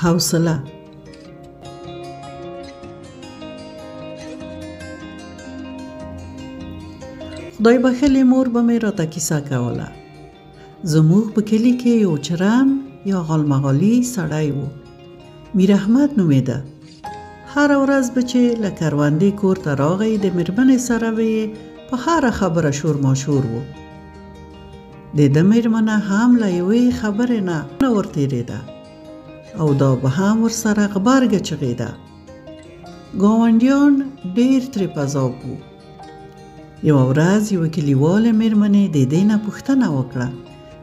حوصله. خدای بخلې مور به مې راته کیسه کوله. زموږ په کلي کې یو چرم یا غالمغالي سړی و. میر احمد نومېده. هره ورځ به چې له کروندې کور ته راغی د مېرمنې سره به یې په هره خبره شور ماشور و. د ده مېرمنه هم له یوې خبرې نه ورتېرېده او دا به هم ورسره غبرګه چغېده. ګاونډیان ډېر ترې پذاب وو. یوه ورځ یوه کلیواله مېرمنې د دې نه پوښتنه وکړه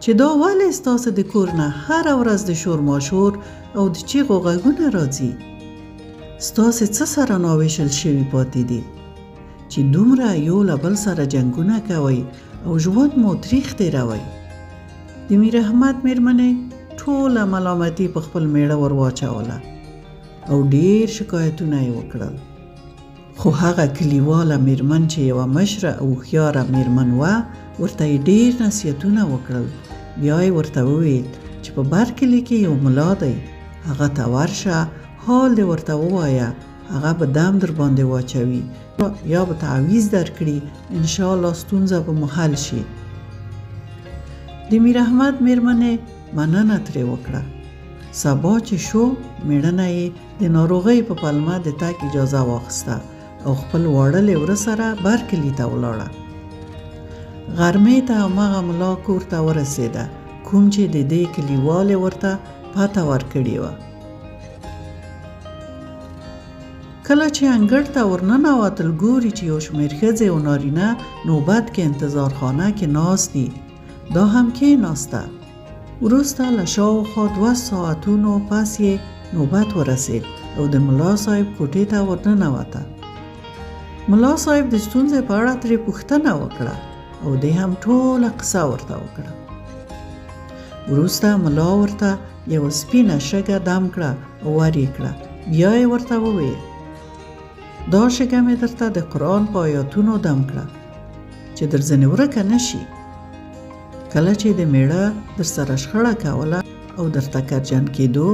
چې دا ولې ستاسو د کور نه هره ورځ د شور ماشور او د چیغو غږونه راځي؟ ستاسې څه سره ناویشل شوي پاتې دي چې دومره یو له بل سره جنګونه کوئ او ژوند مو تریخ تېروئ؟ د میر احمد مېرمنې ټوله ملامتي په خپل میړه ور واچوله او ډېر شکایتونه یې وکړل. خو هغه کلیواله مېرمن چې یوه مشره او هوښیاره مېرمن وه ورته یې ډېر نصیحتونه وکړل. بیا یې ورته وویل چې په بر کلي کې یو ملا دی، هغه ته ورشه، حال دې ورته ووایه، هغه به دم در باندې واچوي یا به تعویض درکړي، انشاءالله ستونزه به مو حل شي. د میر احمد مېرمنې مننه ترې وکړه. سبا چې شو مېړنه یې د ناروغۍ په پلمه د تګ اجازه واخیسته او خپل واړه لیوره سره بر کلي ته ولاړه. غرمې ته هماغه ملا کور ته ورسېده کوم چې د دې کلیوالې ورته پته ورکړې وه. کله چې انګړ ته ورننوتل ګوري چې یو شمېر ښځې او نارینه نوبت کې انتظار خانه کې ناست دي. دا هم کېناسته. وروسته له شاوخوا 2 ساعتونو پس یې نوبت ورسېد او د ملا صاحب کوټې ته ورننوته. ملا صاحب د ستونزې په اړه ترې پوښتنه وکړه او دې هم ټوله قصه ورته وکړه. وروسته ملا ورته یوه سپینه شګه دم کړه او ور یې کړه. بیا یې ورته وویل دا شګه مې درته د قرآن په آیاتونو دم کړه چې در ځنې ورکه نه شي. کله چې د میړه در سره شخړه کوله او درته کرجن کېدو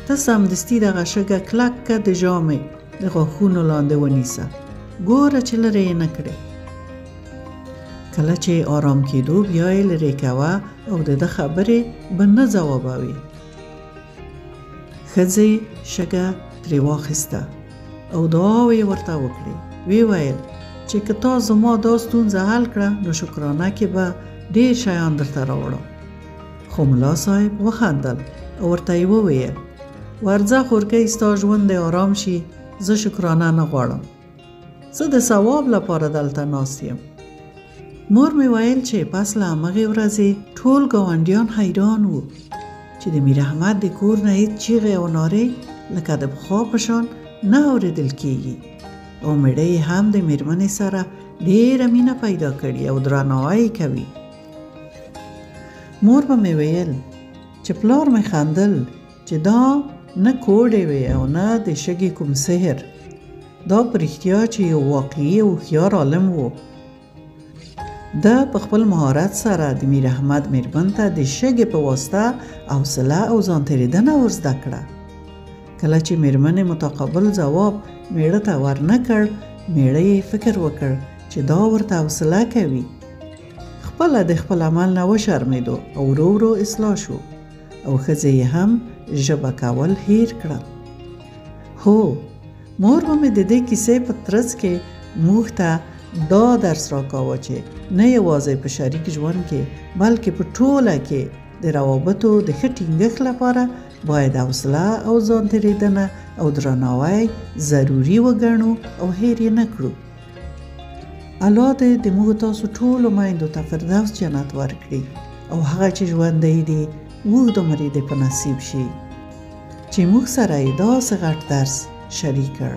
ته سمدستي دغه شګه کلک که د ژامې د غاښونو لاندې ونیسه، ګوره چې لرې یې نه کړې. کله چې آرام کېدو بیا یې لرې کوه او د ده خبرې به نه ځوابوي. ښځې شګه ترې واخیسته او دعاوې ورته وکړې. وی ویل چې که تا زما دا ستونزه حل کړه نو شکرانه کې به ډېر شیان درته راوړم. خو ملا صاحب وخندل او ورته یې وویل ورځه خورکۍ، ستا ژوند دې آرام شي، زه شکرانه نه غواړم، زه د ثواب لپاره دلته ناست یم. مور مې ویل چې پس له همغې ورځې ټول ګاونډیان حیران وو چې د میر احمد د کور نه هېڅ چیغې او نارې لکه د پخوا په شان نه اورېدل کېږي او میړه یې هم د مېرمنې سره ډېره مینه پیدا کړي او درناوی کوي. مور به مې ویل چې پلار مې خندل چې دا نه کوډې وې او نه د شګې کوم سحر، دا په رښتیا چې یو واقعي او هوښیار عالم و. ده په خپل مهارت سره د میر احمد مېرمن ته د شګې په واسطه حوصله او ځان تېرېدنه ور زده کړه. کله چې مېرمنې متقابل ځواب میړه ته ورنه کړ، میړه یې فکر وکړ چې دا ورته حوصله کوي. خپله د خپل عمل نه وشرمېدو او ورو ورو اصلاح شو او ښځې یې هم ژبه کول هیر کړل. هو، مور به مې د دې کیسې په ترڅ کې موږ ته دا درس راکاوه چې نه یوازې په شریک ژوند کې بلکې په ټوله کې د روابطو د ښه ټینګښت لپاره باید حوصله او ځان تېرېدنه او درناوی ضروري وګڼو او هیر یې نه کړو. الله دې د موږ تاسو ټولو میندو ته فردوس جنت ورکړي او هغه چې ژوندی دي اوږد عمر یې دې په نصیب شي چې موږ سره یې داسې غټ درس شریک کړ.